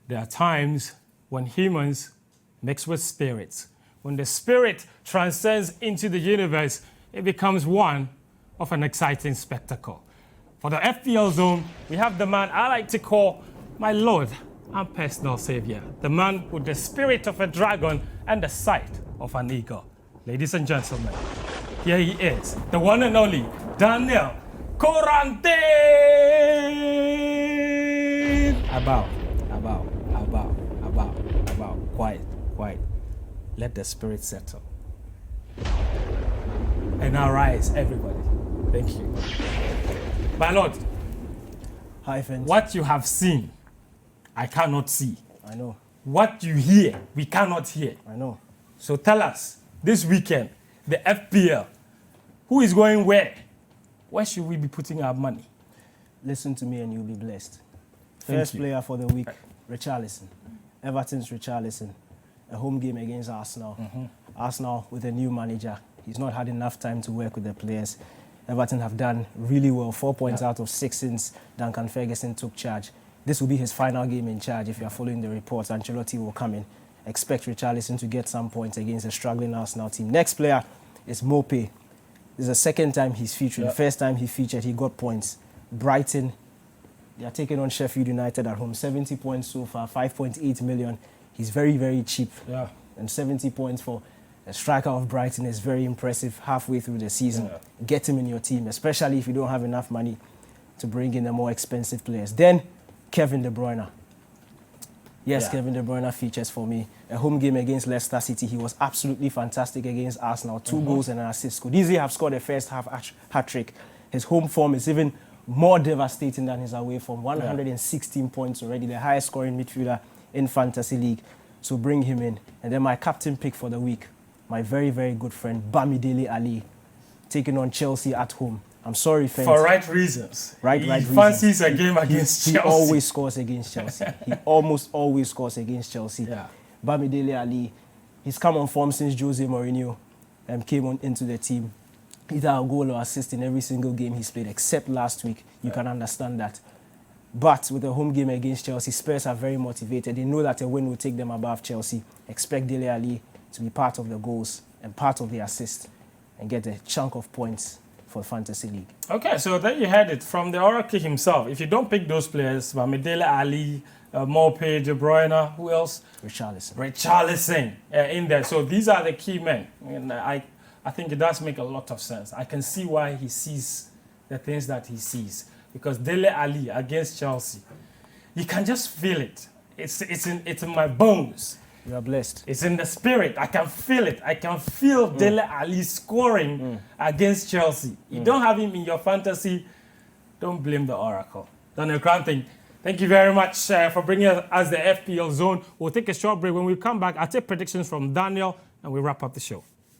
There are times when humans mix with spirits. When the spirit transcends into the universe, it becomes one of an exciting spectacle. For the FPL zone, we have the man I like to call my Lord and personal savior, the man with the spirit of a dragon and the sight of an eagle. Ladies and gentlemen, here he is, the one and only Daniel Koranteng. About. Quiet. Let the spirit settle. And now rise, everybody. Thank you. My Lord, Hi, friends. what you have seen, I cannot see. I know. What you hear, we cannot hear. I know. So tell us, this weekend, the FPL, who is going where? Where should we be putting our money? Listen to me and you'll be blessed. Thank First you. player for the week, Richarlison. Everton's Richarlison. A home game against Arsenal. Arsenal with a new manager. He's not had enough time to work with the players. Everton have done really well, 4 points out of 6 since Duncan Ferguson took charge. This will be his final game in charge if you are following the reports. Ancelotti will come in. Expect Richarlison to get some points against a struggling Arsenal team. Next player is Mope. This is the second time he's featured. The first time he featured, he got points. Brighton, they are taking on Sheffield United at home. 70 points so far, 5.8 million. He's very, very cheap. Yeah. And 70 points for a striker of Brighton is very impressive halfway through the season. Yeah. Get him in your team, especially if you don't have enough money to bring in the more expensive players. Then, Kevin De Bruyne. Yes, Yeah. Kevin De Bruyne features for me. A home game against Leicester City. He was absolutely fantastic against Arsenal. 2 goals and an assist. Could easily have scored a first half hat-trick. His home form is even more devastating than his away form. 116 points already, the highest scoring midfielder in Fantasy League. So bring him in. And then my captain pick for the week, my very, very good friend, Bamidele Ali, taking on Chelsea at home. I'm sorry, friends. For right reasons. Right He reasons. fancies a game against He Chelsea. always scores against Chelsea. He almost always scores against Chelsea. Yeah. Bamidele Ali, he's come on form since Jose Mourinho came into the team. Either a goal or assist in every single game he's played, except last week. You can understand that. But with a home game against Chelsea, Spurs are very motivated. They know that a win will take them above Chelsea. Expect Dele Ali to be part of the goals and part of the assist and get a chunk of points for Fantasy League. Okay, so there you had it from the Oracle himself. If you don't pick those players, Bamidele Ali, Mope, De Bruyne, who else? Richarlison in there. So these are the key men. And I think it does make a lot of sense. I can see why he sees the things that he sees. Because Dele Ali against Chelsea, you can just feel it. It's in my bones. You are blessed. It's in the spirit. I can feel it. I can feel Dele Ali scoring against Chelsea. You don't have him in your fantasy, don't blame the Oracle. Daniel Koranteng, thank you very much for bringing us the FPL zone. We'll take a short break. When we come back, I'll take predictions from Daniel and we'll wrap up the show.